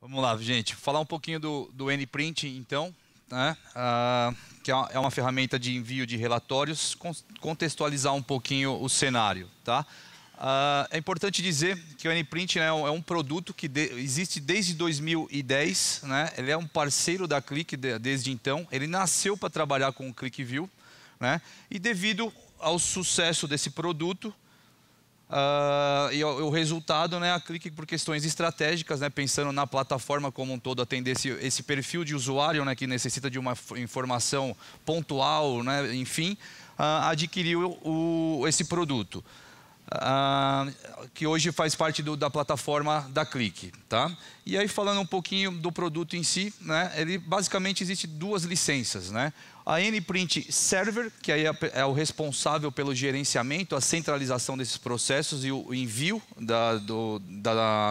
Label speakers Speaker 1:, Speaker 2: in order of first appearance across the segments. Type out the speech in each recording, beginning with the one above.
Speaker 1: Vamos lá, gente. Falar um pouquinho do NPrint, então, né? Que é uma ferramenta de envio de relatórios, contextualizar um pouquinho o cenário, tá? É importante dizer que o NPrint, né, é um produto que existe desde 2010, né? Ele é um parceiro da Click desde então. Ele nasceu para trabalhar com o ClickView, né? E devido ao sucesso desse produto, e o resultado, né, a Click, por questões estratégicas, né, pensando na plataforma como um todo, atender esse perfil de usuário, né, que necessita de uma informação pontual, né, enfim, adquiriu esse produto. Que hoje faz parte da plataforma da Click, tá? E aí, falando um pouquinho do produto em si, né, ele basicamente existe duas licenças, né? A NPrint Server, que aí é o responsável pelo gerenciamento, a centralização desses processos e o envio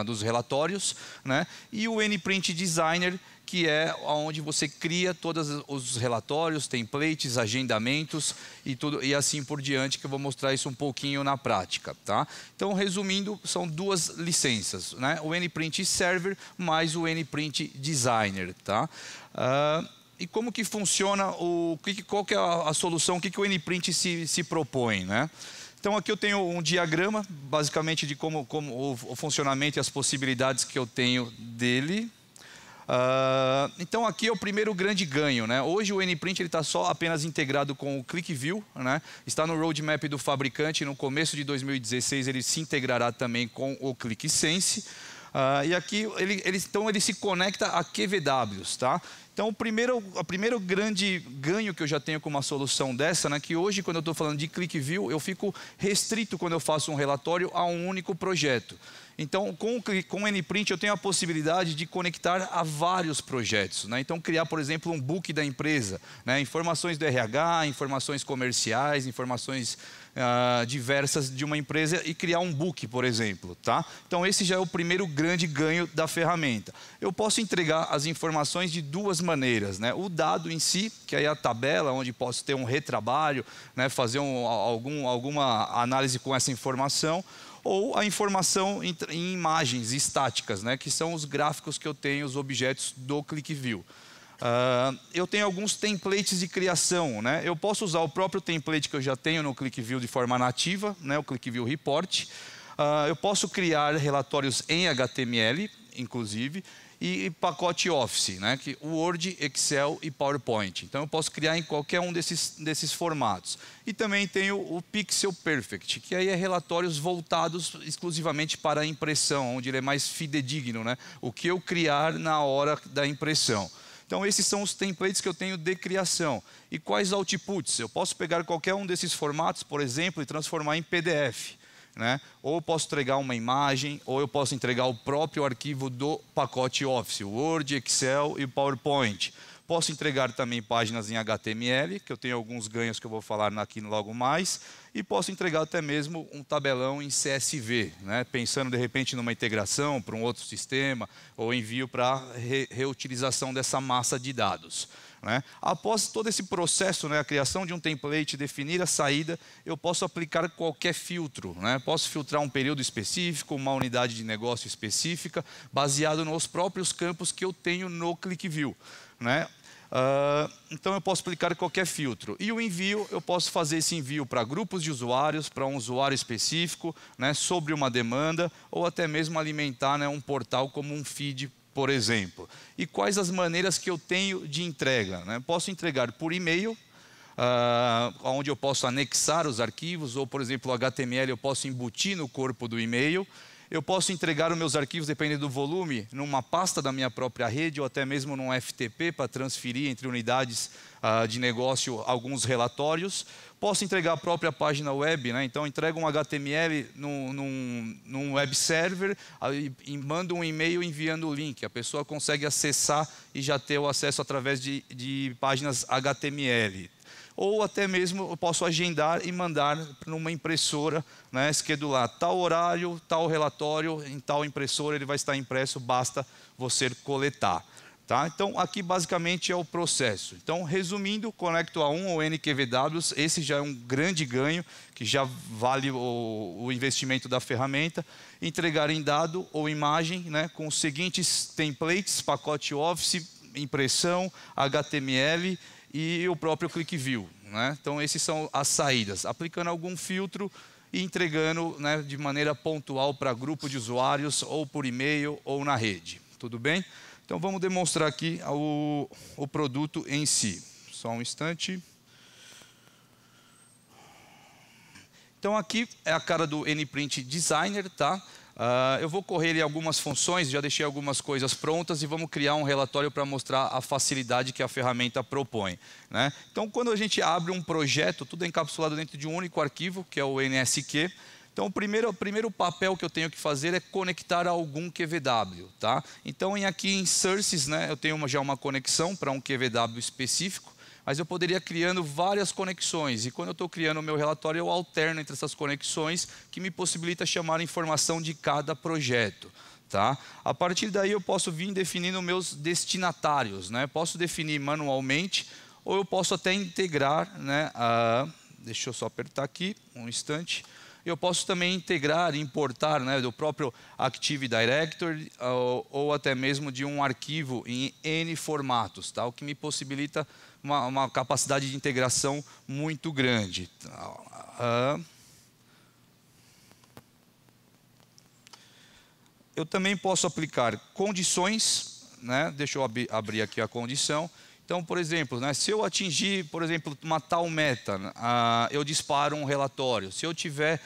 Speaker 1: dos relatórios, né? E o NPrint Designer, que é onde você cria todos os relatórios, templates, agendamentos e tudo, e assim por diante, que eu vou mostrar isso um pouquinho na prática, tá? Então, resumindo, são duas licenças, né? O NPrint Server mais o NPrint Designer, tá? E como que funciona qual que é a solução, o que o NPrint se propõe, né? Então, aqui eu tenho um diagrama, basicamente, de como o funcionamento e as possibilidades que eu tenho dele. Então, aqui é o primeiro grande ganho, né? Hoje o NPrint está só apenas integrado com o ClickView, né? Está no roadmap do fabricante. No começo de 2016 ele se integrará também com o ClickSense. E aqui ele se conecta a QVWs, tá? Então, o primeiro grande ganho que eu já tenho com uma solução dessa, né, que hoje, quando eu estou falando de ClickView, eu fico restrito quando eu faço um relatório a um único projeto. Então, com o NPrint, eu tenho a possibilidade de conectar a vários projetos, né? Então, criar, por exemplo, um book da empresa, né? Informações do RH, informações comerciais, informações diversas de uma empresa e criar um book, por exemplo, tá? Então, esse já é o primeiro grande ganho da ferramenta. Eu posso entregar as informações de duas maneiras, né? O dado em si, que aí é a tabela, onde posso ter um retrabalho, né? Fazer alguma análise com essa informação, ou a informação em imagens estáticas, né? Que são os gráficos que eu tenho, os objetos do ClickView. Eu tenho alguns templates de criação, né? Eu posso usar o próprio template que eu já tenho no ClickView de forma nativa, né? O ClickView Report. Eu posso criar relatórios em HTML, inclusive, e pacote Office, né? Word, Excel e PowerPoint. Então, eu posso criar em qualquer um desses formatos. E também tenho o Pixel Perfect, que aí é relatórios voltados exclusivamente para a impressão, onde ele é mais fidedigno, né? O que eu criar na hora da impressão. Então, esses são os templates que eu tenho de criação. E quais outputs? Eu posso pegar qualquer um desses formatos, por exemplo, e transformar em PDF. Né? Ou eu posso entregar uma imagem, ou eu posso entregar o próprio arquivo do pacote Office, Word, Excel e PowerPoint. Posso entregar também páginas em HTML, que eu tenho alguns ganhos que eu vou falar aqui logo mais. E posso entregar até mesmo um tabelão em CSV, né? Pensando de repente numa integração para um outro sistema, ou envio para reutilização dessa massa de dados. Né? Após todo esse processo, né, a criação de um template, definir a saída, eu posso aplicar qualquer filtro, né? Posso filtrar um período específico, uma unidade de negócio específica, baseado nos próprios campos que eu tenho no ClickView, né? Então, eu posso aplicar qualquer filtro. E o envio, eu posso fazer esse envio para grupos de usuários, para um usuário específico, né, sobre uma demanda, ou até mesmo alimentar, né, um portal como um feed, por exemplo. E quais as maneiras que eu tenho de entrega, né? Posso entregar por e-mail, onde eu posso anexar os arquivos, ou, por exemplo, o HTML eu posso embutir no corpo do e-mail. Eu posso entregar os meus arquivos, dependendo do volume, numa pasta da minha própria rede, ou até mesmo num FTP, para transferir entre unidades de negócio alguns relatórios. Posso entregar a própria página web, né? Então, entrego um HTML num web server e mando um e-mail enviando o link. A pessoa consegue acessar e já ter o acesso através de páginas HTML. Ou até mesmo eu posso agendar e mandar para uma impressora, né, schedular tal horário, tal relatório, em tal impressora ele vai estar impresso, basta você coletar. Tá? Então, aqui basicamente é o processo. Então, resumindo, conecto a um ou N QVWs, esse já é um grande ganho, que já vale o investimento da ferramenta. Entregar em dado ou imagem, né, com os seguintes templates: pacote Office, impressão, HTML e o próprio ClickView. Né? Então, esses são as saídas. Aplicando algum filtro e entregando, né, de maneira pontual para grupo de usuários, ou por e-mail, ou na rede. Tudo bem? Então, vamos demonstrar aqui o produto em si. Só um instante. Então, aqui é a cara do NPrint Designer, tá? Eu vou correr ali algumas funções, já deixei algumas coisas prontas e vamos criar um relatório para mostrar a facilidade que a ferramenta propõe. Né? Então, quando a gente abre um projeto, tudo é encapsulado dentro de um único arquivo, que é o NSQ. Então, o primeiro papel que eu tenho que fazer é conectar a algum QVW. Tá? Então, aqui em Sources, né, eu tenho já uma conexão para um QVW específico, mas eu poderia ir criando várias conexões. E quando eu estou criando o meu relatório, eu alterno entre essas conexões, que me possibilita chamar a informação de cada projeto. Tá? A partir daí, eu posso vir definindo meus destinatários. Né? Posso definir manualmente, ou eu posso até integrar. Né, deixa eu só apertar aqui, um instante. Eu posso também integrar, importar, né, do próprio Active Directory ou até mesmo de um arquivo em N formatos, tá? O que me possibilita uma capacidade de integração muito grande. Eu também posso aplicar condições, né? Deixa eu abrir aqui a condição. Então, por exemplo, né, se eu atingir, por exemplo, uma tal meta, eu disparo um relatório. Se eu estiver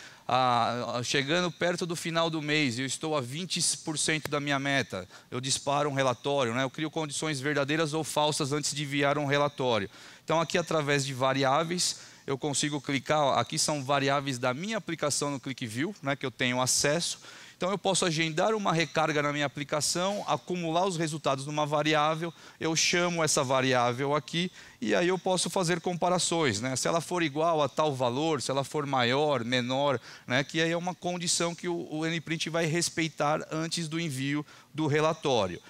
Speaker 1: chegando perto do final do mês e eu estou a 20% da minha meta, eu disparo um relatório. Né, eu crio condições verdadeiras ou falsas antes de enviar um relatório. Então, aqui, através de variáveis, eu consigo clicar. Aqui são variáveis da minha aplicação no ClickView, né, que eu tenho acesso. Então, eu posso agendar uma recarga na minha aplicação, acumular os resultados numa variável, eu chamo essa variável aqui e aí eu posso fazer comparações. Né? Se ela for igual a tal valor, se ela for maior, menor, né? Que aí é uma condição que o NPrint vai respeitar antes do envio do relatório.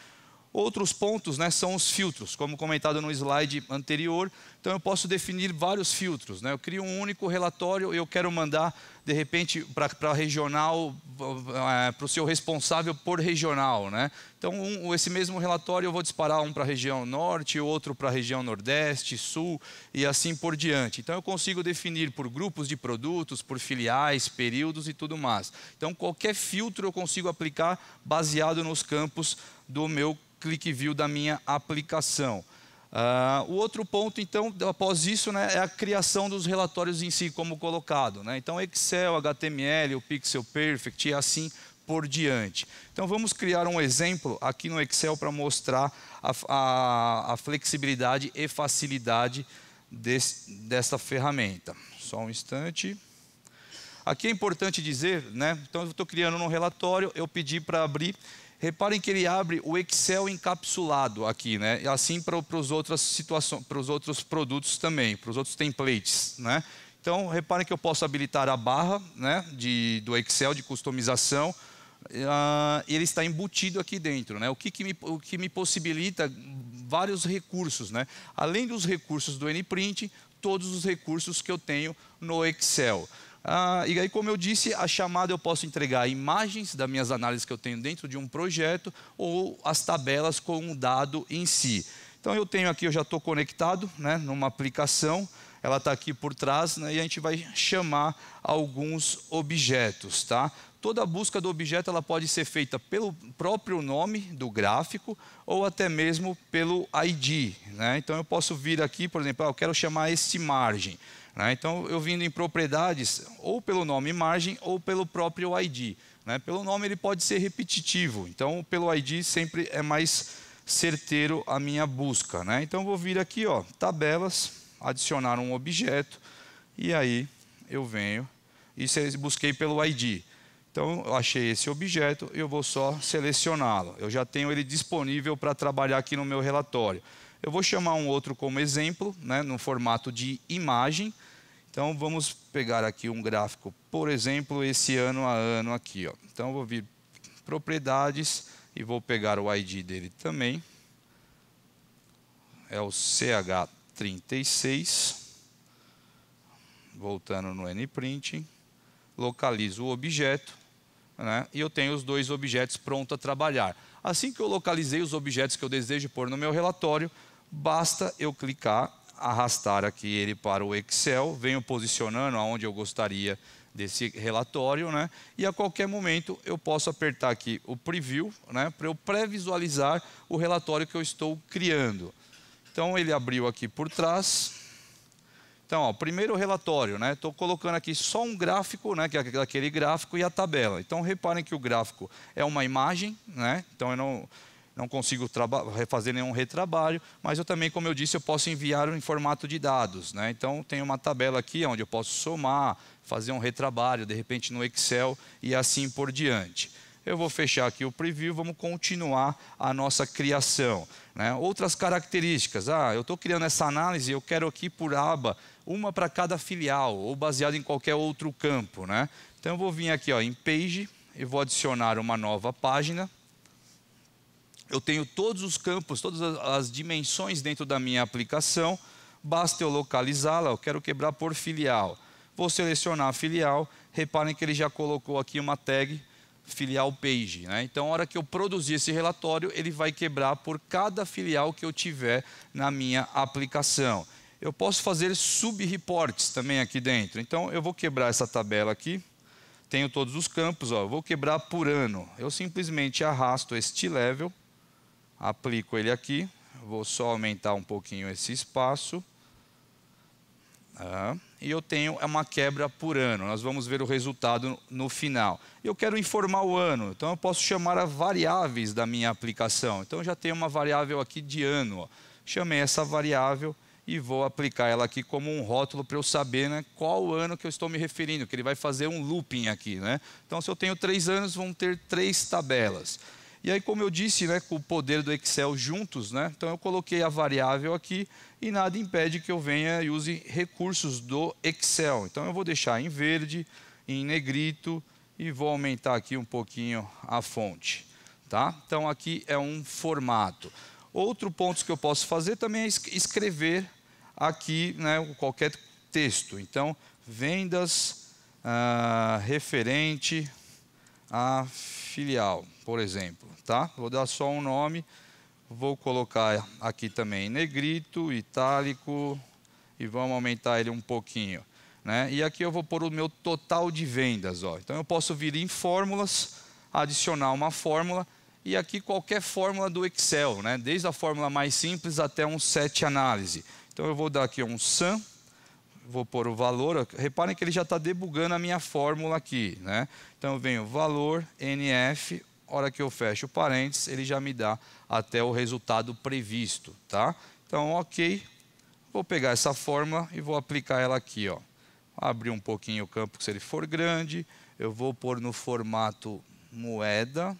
Speaker 1: Outros pontos, né, são os filtros, como comentado no slide anterior. Então, eu posso definir vários filtros. Né? Eu crio um único relatório e eu quero mandar, de repente, para regional, para o seu responsável por regional. Né? Então, esse mesmo relatório eu vou disparar um para a região norte, outro para a região nordeste, sul e assim por diante. Então, eu consigo definir por grupos de produtos, por filiais, períodos e tudo mais. Então, qualquer filtro eu consigo aplicar baseado nos campos do meu ClickView da minha aplicação. O outro ponto, então, após isso, né, é a criação dos relatórios em si, como colocado. Né? Então, Excel, HTML, o Pixel Perfect e assim por diante. Então, vamos criar um exemplo aqui no Excel para mostrar a flexibilidade e facilidade dessa ferramenta. Só um instante. Aqui é importante dizer, né, então eu estou criando um relatório, eu pedi para abrir. Reparem que ele abre o Excel encapsulado aqui, né? E assim para os outras situações, para os outros produtos também, para os outros templates, né? Então, reparem que eu posso habilitar a barra, né, do Excel de customização. Ele está embutido aqui dentro, né? O que me possibilita vários recursos, né? Além dos recursos do NPrint, todos os recursos que eu tenho no Excel. E aí, como eu disse, a chamada eu posso entregar imagens das minhas análises que eu tenho dentro de um projeto ou as tabelas com um dado em si. Então, eu tenho aqui, eu já estou conectado, né, numa aplicação, ela está aqui por trás, né, e a gente vai chamar alguns objetos. Tá? Toda a busca do objeto ela pode ser feita pelo próprio nome do gráfico ou até mesmo pelo ID. Né? Então, eu posso vir aqui, por exemplo, eu quero chamar este margem. Então, eu vindo em propriedades, ou pelo nome margem, ou pelo próprio ID. Pelo nome ele pode ser repetitivo, então pelo ID sempre é mais certeiro a minha busca. Então, eu vou vir aqui, ó, tabelas, adicionar um objeto, e aí eu venho e busquei pelo ID. Então, eu achei esse objeto, eu vou só selecioná-lo. Eu já tenho ele disponível para trabalhar aqui no meu relatório. Eu vou chamar um outro como exemplo, né, no formato de imagem. Então, vamos pegar aqui um gráfico, por exemplo, esse ano a ano aqui. Ó. Então, eu vou vir propriedades e vou pegar o ID dele também. é o CH36. Voltando no NPrint, localizo o objeto, né, e eu tenho os dois objetos prontos a trabalhar. Assim que eu localizei os objetos que eu desejo pôr no meu relatório, basta eu clicar, arrastar aqui ele para o Excel, venho posicionando aonde eu gostaria desse relatório, né, e a qualquer momento eu posso apertar aqui o Preview, né, para eu pré-visualizar o relatório que eu estou criando. Então ele abriu aqui por trás. Então, ó, primeiro relatório, né? Estou colocando aqui só um gráfico, né? Que é aquele gráfico e a tabela. Então, reparem que o gráfico é uma imagem, né? Então, eu não consigo fazer nenhum retrabalho, mas eu também, como eu disse, eu posso enviar em formato de dados, né? Então, tem uma tabela aqui onde eu posso somar, fazer um retrabalho, de repente no Excel e assim por diante. Eu vou fechar aqui o preview, vamos continuar a nossa criação, né? Outras características, eu estou criando essa análise, eu quero aqui por aba, uma para cada filial, ou baseado em qualquer outro campo, né? Então eu vou vir aqui ó, em Page, e vou adicionar uma nova página. Eu tenho todos os campos, todas as dimensões dentro da minha aplicação, basta eu localizá-la, eu quero quebrar por filial. Vou selecionar a filial, reparem que ele já colocou aqui uma tag, filial page, né? Então, a hora que eu produzir esse relatório, ele vai quebrar por cada filial que eu tiver na minha aplicação. Eu posso fazer sub-reports também aqui dentro. Então, eu vou quebrar essa tabela aqui. Tenho todos os campos, ó. Vou quebrar por ano. Eu simplesmente arrasto este level, aplico ele aqui. Vou só aumentar um pouquinho esse espaço. E eu tenho uma quebra por ano. Nós vamos ver o resultado no final. Eu quero informar o ano, então eu posso chamar as variáveis da minha aplicação. Então eu já tenho uma variável aqui de ano. Ó. Chamei essa variável e vou aplicar ela aqui como um rótulo para eu saber, né, qual o ano que eu estou me referindo, que ele vai fazer um looping aqui, né? Então, se eu tenho 3 anos, vão ter 3 tabelas. E aí, como eu disse, né, com o poder do Excel juntos, né, então eu coloquei a variável aqui e nada impede que eu venha e use recursos do Excel. Então, eu vou deixar em verde, em negrito e vou aumentar aqui um pouquinho a fonte. Tá? Então, aqui é um formato. Outro ponto que eu posso fazer também é escrever aqui, né, qualquer texto. Então, vendas referente a filial, por exemplo. Tá? Vou dar só um nome, vou colocar aqui também em negrito, itálico e vamos aumentar ele um pouquinho. Né? E aqui eu vou pôr o meu total de vendas. Ó. Então, eu posso vir em fórmulas, adicionar uma fórmula. E aqui qualquer fórmula do Excel, né? Desde a fórmula mais simples até um set análise. Então eu vou dar aqui um sum, vou pôr o valor. Reparem que ele já está debugando a minha fórmula aqui, né? Então eu venho valor, NF, hora que eu fecho o parênteses, ele já me dá até o resultado previsto, tá? Então, ok, vou pegar essa fórmula e vou aplicar ela aqui, ó. Abrir um pouquinho o campo se ele for grande, eu vou pôr no formato moeda.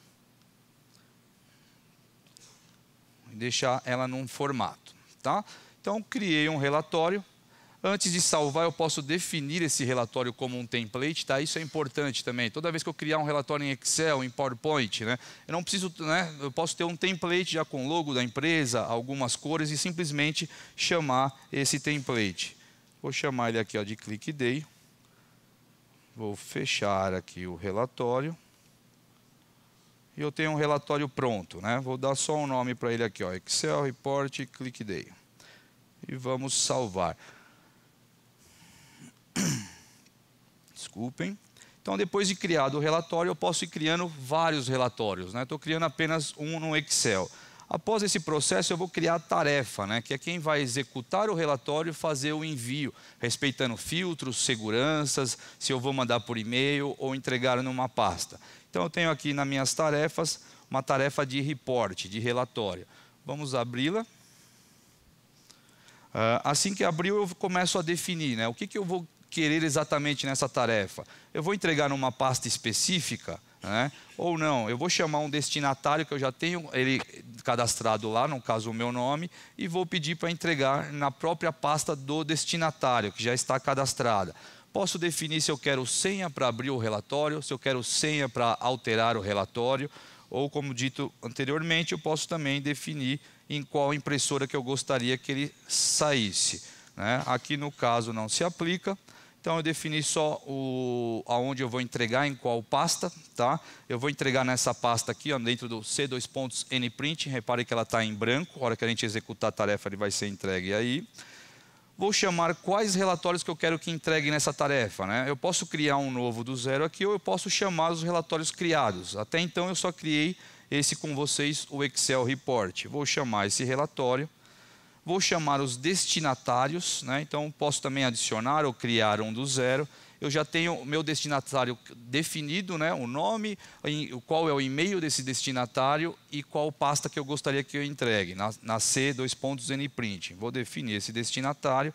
Speaker 1: Deixar ela num formato, tá? Então, criei um relatório. Antes de salvar, eu posso definir esse relatório como um template, tá? Isso é importante também. Toda vez que eu criar um relatório em Excel, em PowerPoint, né? Eu não preciso, né? Eu posso ter um template já com o logo da empresa, algumas cores e simplesmente chamar esse template. Vou chamar ele aqui, ó, de Click Day. Vou fechar aqui o relatório. E eu tenho um relatório pronto, né? Vou dar só um nome para ele aqui, ó, Excel Report Click Day. E vamos salvar. Desculpem. Então, depois de criado o relatório, eu posso ir criando vários relatórios, né? Estou criando apenas um no Excel. Após esse processo, eu vou criar a tarefa, né? Que é quem vai executar o relatório e fazer o envio, respeitando filtros, seguranças, se eu vou mandar por e-mail ou entregar numa pasta. Então, eu tenho aqui nas minhas tarefas, uma tarefa de report, de relatório. Vamos abri-la. Assim que abriu, eu começo a definir, né? O que eu vou querer exatamente nessa tarefa. Eu vou entregar numa pasta específica, né? Ou não, eu vou chamar um destinatário que eu já tenho ele cadastrado lá, no caso o meu nome, e vou pedir para entregar na própria pasta do destinatário, que já está cadastrada. Posso definir se eu quero senha para abrir o relatório, se eu quero senha para alterar o relatório, ou como dito anteriormente, eu posso também definir em qual impressora que eu gostaria que ele saísse, né? Aqui no caso não se aplica. Então eu defini só aonde eu vou entregar, em qual pasta, tá? Eu vou entregar nessa pasta aqui, ó, dentro do C2.nprint. Repare que ela está em branco. A hora que a gente executar a tarefa, ele vai ser entregue aí. Vou chamar quais relatórios que eu quero que entregue nessa tarefa, né? Eu posso criar um novo do zero aqui, ou eu posso chamar os relatórios criados. Até então eu só criei esse com vocês, o Excel Report. Vou chamar esse relatório. Vou chamar os destinatários, né? Então posso também adicionar ou criar um do zero. Eu já tenho o meu destinatário definido, né? O nome, qual é o e-mail desse destinatário e qual pasta que eu gostaria que eu entregue, na C2.nprint. Vou definir esse destinatário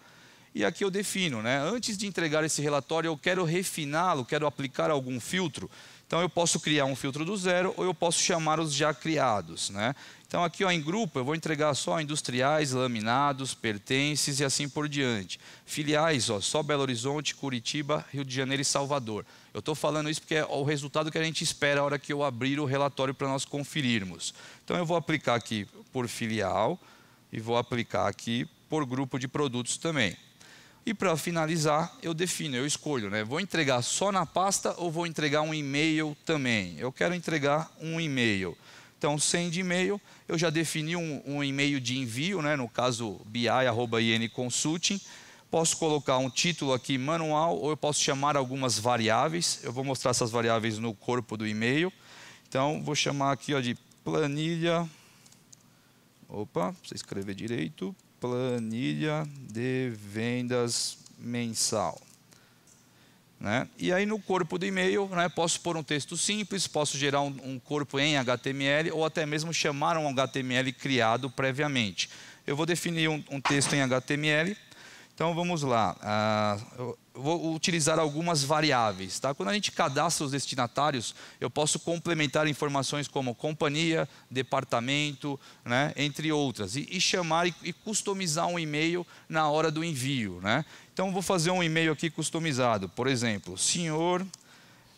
Speaker 1: e aqui eu defino, né? Antes de entregar esse relatório, eu quero refiná-lo, quero aplicar algum filtro. Então eu posso criar um filtro do zero ou eu posso chamar os já criados, né? Então aqui, ó, em grupo eu vou entregar só industriais, laminados, pertences e assim por diante. Filiais, ó, só Belo Horizonte, Curitiba, Rio de Janeiro e Salvador. Eu estou falando isso porque é o resultado que a gente espera a hora que eu abrir o relatório para nós conferirmos. Então eu vou aplicar aqui por filial e vou aplicar aqui por grupo de produtos também. E para finalizar, eu defino, eu escolho, né? Vou entregar só na pasta ou vou entregar um e-mail também? Eu quero entregar um e-mail. Então, send e-mail, eu já defini um e-mail de envio, né? No caso, bi@inconsulting. Posso colocar um título aqui manual ou eu posso chamar algumas variáveis. Eu vou mostrar essas variáveis no corpo do e-mail. Então, vou chamar aqui, ó, de planilha. Opa, precisa escrever direito. Planilha de vendas mensal. Né? E aí no corpo do e-mail, né, posso pôr um texto simples, posso gerar um corpo em HTML ou até mesmo chamar um HTML criado previamente. Eu vou definir um texto em HTML. Então vamos lá. Eu vou utilizar algumas variáveis. Tá? Quando a gente cadastra os destinatários, eu posso complementar informações como companhia, departamento, né, entre outras. E chamar e customizar um e-mail na hora do envio. Né? Então vou fazer um e-mail aqui customizado. Por exemplo, senhor...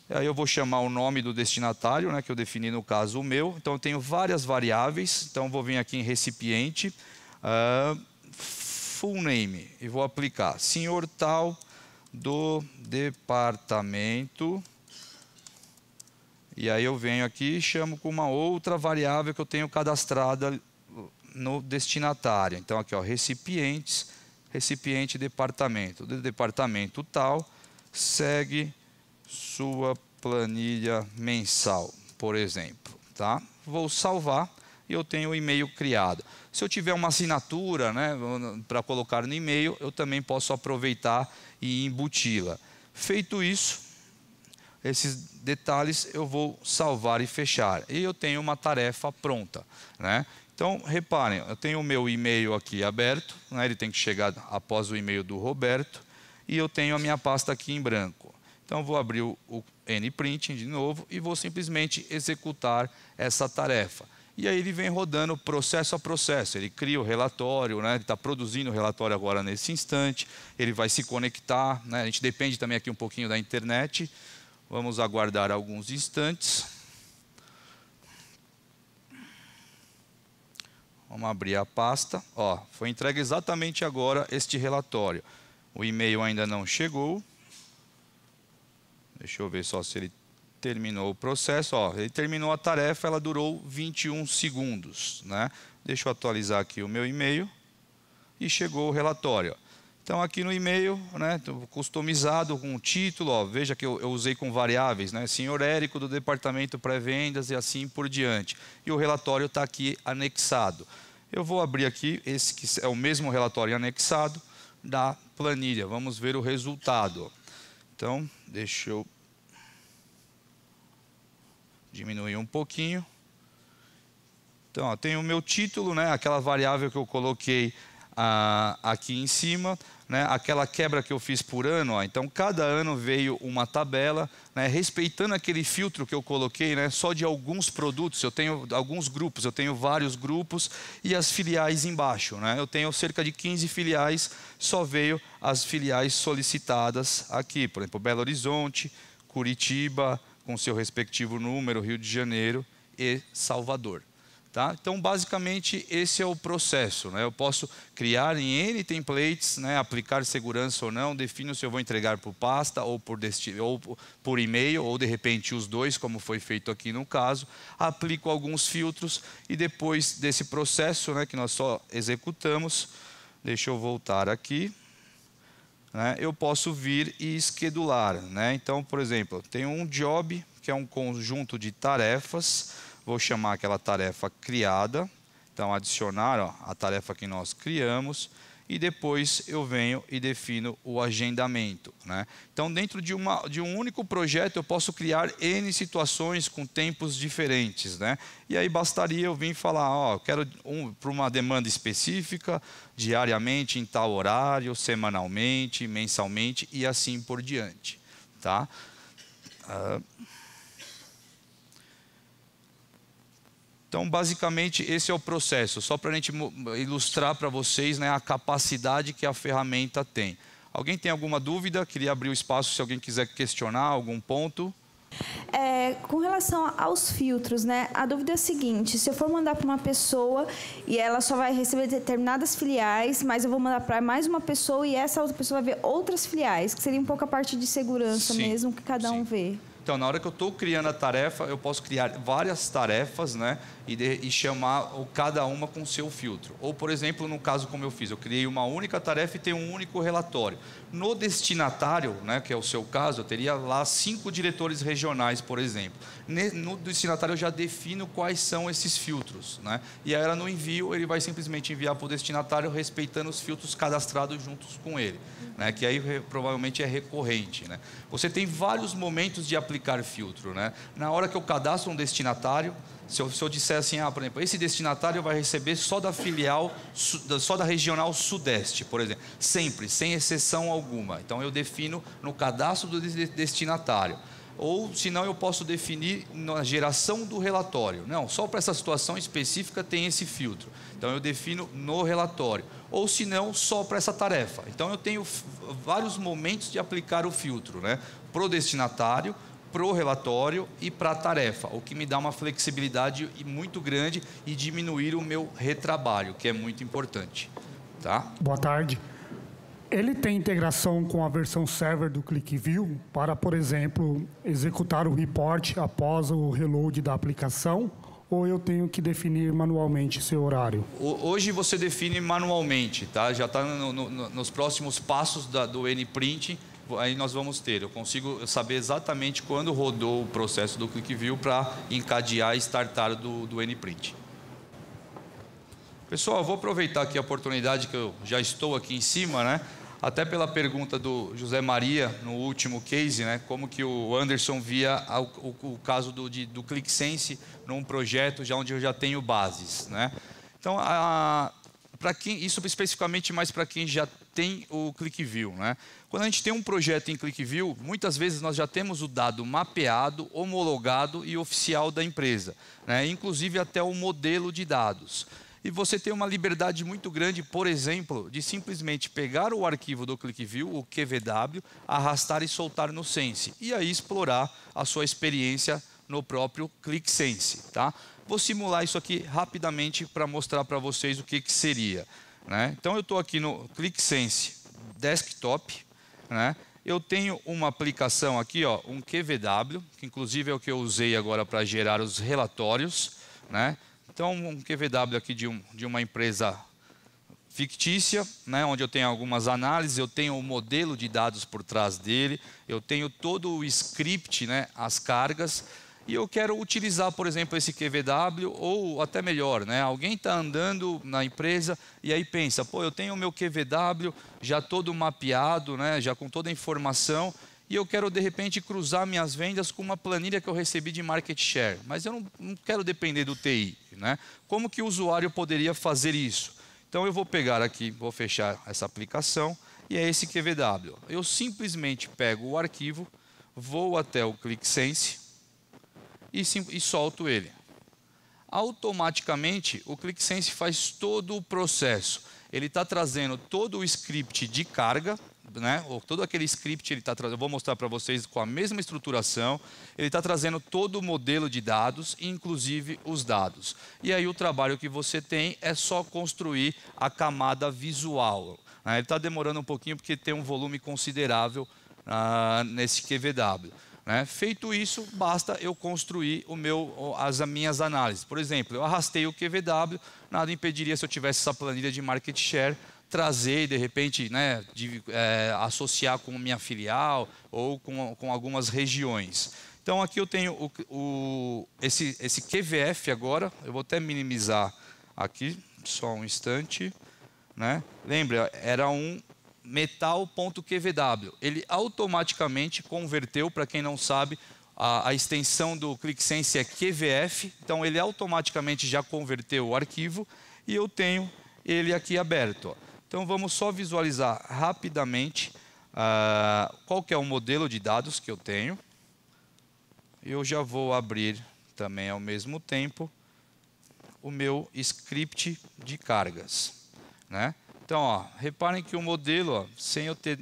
Speaker 1: Aí eu vou chamar o nome do destinatário, né, que eu defini no caso o meu. Então eu tenho várias variáveis. Então vou vir aqui em recipiente. Full name e vou aplicar senhor tal do departamento e aí eu venho aqui e chamo com uma outra variável que eu tenho cadastrada no destinatário. Então aqui, ó, recipientes, recipiente departamento, do departamento tal, segue sua planilha mensal, por exemplo, tá? Vou salvar e eu tenho o e-mail criado. Se eu tiver uma assinatura, né, para colocar no e-mail, eu também posso aproveitar e embuti-la. Feito isso, esses detalhes eu vou salvar e fechar. E eu tenho uma tarefa pronta. Né? Então, reparem, eu tenho o meu e-mail aqui aberto, né, ele tem que chegar após o e-mail do Roberto, e eu tenho a minha pasta aqui em branco. Então, vou abrir o nprint de novo e vou simplesmente executar essa tarefa. E aí ele vem rodando processo a processo. Ele cria o relatório, né? Ele está produzindo o relatório agora nesse instante. Ele vai se conectar. Né? A gente depende também aqui um pouquinho da internet. Vamos aguardar alguns instantes. Vamos abrir a pasta. Ó, foi entregue exatamente agora este relatório. O e-mail ainda não chegou. Deixa eu ver só se ele terminou o processo. Ó, ele terminou a tarefa, ela durou 21 segundos. Né? Deixa eu atualizar aqui o meu e-mail. E chegou o relatório. Então aqui no e-mail, né, customizado com o título, ó, veja que eu usei com variáveis, né, senhor Érico do departamento pré-vendas e assim por diante. E o relatório está aqui anexado. Eu vou abrir aqui, esse que é o mesmo relatório anexado da planilha. Vamos ver o resultado. Então, deixa eu diminuir um pouquinho. Então, ó, tem o meu título, né, aquela variável que eu coloquei aqui em cima, né, aquela quebra que eu fiz por ano. Ó, então, cada ano veio uma tabela, né, respeitando aquele filtro que eu coloquei, né, só de alguns produtos. Eu tenho alguns grupos, eu tenho vários grupos e as filiais embaixo. Né, eu tenho cerca de 15 filiais, só veio as filiais solicitadas aqui. Por exemplo, Belo Horizonte, Curitiba, com seu respectivo número, Rio de Janeiro e Salvador. Tá? Então, basicamente, esse é o processo, né? Eu posso criar em N templates, né? Aplicar segurança ou não, defino se eu vou entregar por pasta ou por e-mail, ou de repente os dois, como foi feito aqui no caso. Aplico alguns filtros e depois desse processo, né, que nós só executamos, deixa eu voltar aqui, né? Eu posso vir e schedular, né? Então, por exemplo, eu tenho um job, que é um conjunto de tarefas. Vou chamar aquela tarefa criada, então adicionar a tarefa que nós criamos e depois eu venho e defino o agendamento, né? Então, dentro de um único projeto eu posso criar N situações com tempos diferentes, né? E aí bastaria eu vir falar, ó, eu quero para uma demanda específica, diariamente, em tal horário, semanalmente, mensalmente e assim por diante, tá? Então, basicamente, esse é o processo, só para a gente ilustrar para vocês, né, a capacidade que a ferramenta tem. Alguém tem alguma dúvida? Queria abrir o espaço se alguém quiser questionar algum ponto.
Speaker 2: Com relação aos filtros, né, a dúvida é a seguinte: se eu for mandar para uma pessoa e ela só vai receber determinadas filiais, mas eu vou mandar para mais uma pessoa e essa outra pessoa vai ver outras filiais, que seria um pouco a parte de segurança mesmo, que cada um vê.
Speaker 1: Então, na hora que eu estou criando a tarefa, eu posso criar várias tarefas, né, e chamar cada uma com seu filtro. Ou, por exemplo, no caso como eu fiz, eu criei uma única tarefa e tenho um único relatório. No destinatário, né, que é o seu caso, eu teria lá 5 diretores regionais, por exemplo. No destinatário eu já defino quais são esses filtros, né? E aí no envio ele vai simplesmente enviar para o destinatário respeitando os filtros cadastrados juntos com ele, né? Que aí provavelmente é recorrente, né? Você tem vários momentos de aplicar filtro, né? Na hora que eu cadastro um destinatário, se eu disser assim, por exemplo, esse destinatário vai receber só da filial, só da regional sudeste, por exemplo, sempre, sem exceção alguma. Então eu defino no cadastro do destinatário. Ou, se não, eu posso definir na geração do relatório. Não, só para essa situação específica tem esse filtro. Então eu defino no relatório. Ou, se não, só para essa tarefa. Então eu tenho vários momentos de aplicar o filtro, né? Para o destinatário, para o relatório e para a tarefa, o que me dá uma flexibilidade muito grande e diminuir o meu retrabalho, que é muito importante. Tá?
Speaker 3: Boa tarde. Ele tem integração com a versão server do ClickView para, por exemplo, executar o report após o reload da aplicação? Ou eu tenho que definir manualmente seu horário?
Speaker 1: Hoje você define manualmente, tá? Já está nos próximos passos do NPrint. Aí nós vamos ter, eu consigo saber exatamente quando rodou o processo do ClickView para encadear e startar do NPrint. Pessoal, eu vou aproveitar aqui a oportunidade que eu já estou aqui em cima, né? Até pela pergunta do José Maria no último case, né? Como que o Anderson via o caso do ClickSense num projeto já onde eu já tenho bases, né? Então, isso especificamente mais para quem já tem o ClickView, né? Quando a gente tem um projeto em ClickView, muitas vezes nós já temos o dado mapeado, homologado e oficial da empresa, né? Inclusive até o modelo de dados. E você tem uma liberdade muito grande, por exemplo, de simplesmente pegar o arquivo do ClickView, o QVW, arrastar e soltar no Sense. E aí explorar a sua experiência no próprio ClickSense, tá? Vou simular isso aqui rapidamente para mostrar para vocês o que seria, né? Então eu estou aqui no ClickSense Desktop, né? Eu tenho uma aplicação aqui, ó, um QVW, que inclusive é o que eu usei agora para gerar os relatórios, né? Então, um QVW aqui de uma empresa fictícia, né, onde eu tenho algumas análises, eu tenho o modelo de dados por trás dele, eu tenho todo o script, né, as cargas, e eu quero utilizar, por exemplo, esse QVW, ou até melhor, né, alguém está andando na empresa e aí pensa, pô, eu tenho o meu QVW já todo mapeado, né, já com toda a informação, e eu quero, de repente, cruzar minhas vendas com uma planilha que eu recebi de market share. Mas eu não quero depender do TI, né? Como que o usuário poderia fazer isso? Então, eu vou pegar aqui, vou fechar essa aplicação, e é esse QVW. Eu simplesmente pego o arquivo, vou até o ClickSense e solto ele. Automaticamente, o ClickSense faz todo o processo. Ele está trazendo todo o script de carga né, todo aquele script, ele tá trazendo, eu vou mostrar para vocês com a mesma estruturação, ele está trazendo todo o modelo de dados, inclusive os dados. E aí o trabalho que você tem é só construir a camada visual. Ele está demorando um pouquinho porque tem um volume considerável nesse QVW. Feito isso, basta eu construir as minhas análises. Por exemplo, eu arrastei o QVW, nada impediria, se eu tivesse essa planilha de market share, trazer e de repente associar com minha filial ou com algumas regiões. Então aqui eu tenho esse QVF agora, eu vou até minimizar aqui, só um instante. Lembra, era um metal.qvw. Ele automaticamente converteu, para quem não sabe, a extensão do ClickSense é QVF, então ele automaticamente já converteu o arquivo e eu tenho ele aqui aberto. Então vamos só visualizar rapidamente qual que é o modelo de dados que eu tenho. Eu já vou abrir também ao mesmo tempo o meu script de cargas. Então, reparem que o modelo, sem eu ter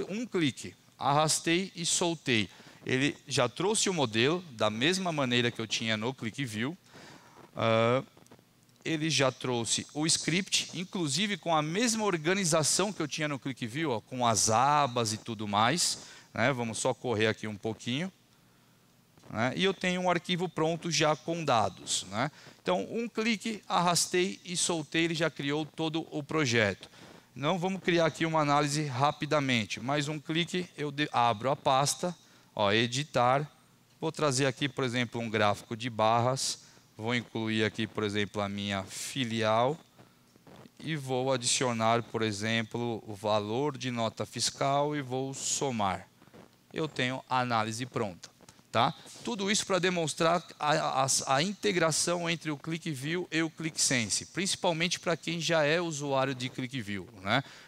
Speaker 1: um clique, arrastei e soltei. Ele já trouxe o modelo da mesma maneira que eu tinha no ClickView. Ele já trouxe o script, inclusive com a mesma organização que eu tinha no ClickView, com as abas e tudo mais. Vamos só correr aqui um pouquinho. E eu tenho um arquivo pronto já com dados. Então, um clique, arrastei e soltei, ele já criou todo o projeto. Então, vamos criar aqui uma análise rapidamente. Mais um clique, eu abro a pasta, editar. Vou trazer aqui, por exemplo, um gráfico de barras. Vou incluir aqui, por exemplo, a minha filial. E vou adicionar, por exemplo, o valor de nota fiscal e vou somar. Eu tenho a análise pronta. Tudo isso para demonstrar a integração entre o ClickView e o ClickSense, principalmente para quem já é usuário de ClickView.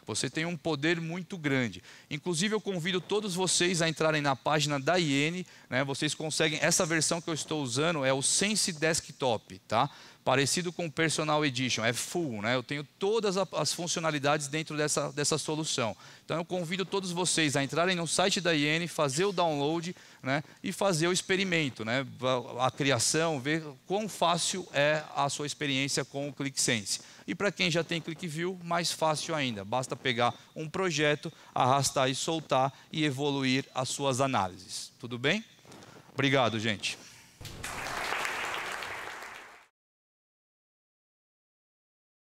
Speaker 1: Você tem um poder muito grande. Inclusive, eu convido todos vocês a entrarem na página da IN. Vocês conseguem, essa versão que eu estou usando é o Sense Desktop, parecido com o Personal Edition, é full, eu tenho todas as funcionalidades dentro dessa solução. Então eu convido todos vocês a entrarem no site da IN, fazer o download e fazer o experimento, a criação, ver quão fácil é a sua experiência com o ClickSense. E para quem já tem ClickView, mais fácil ainda, basta pegar um projeto, arrastar e soltar e evoluir as suas análises. Tudo bem? Obrigado, gente.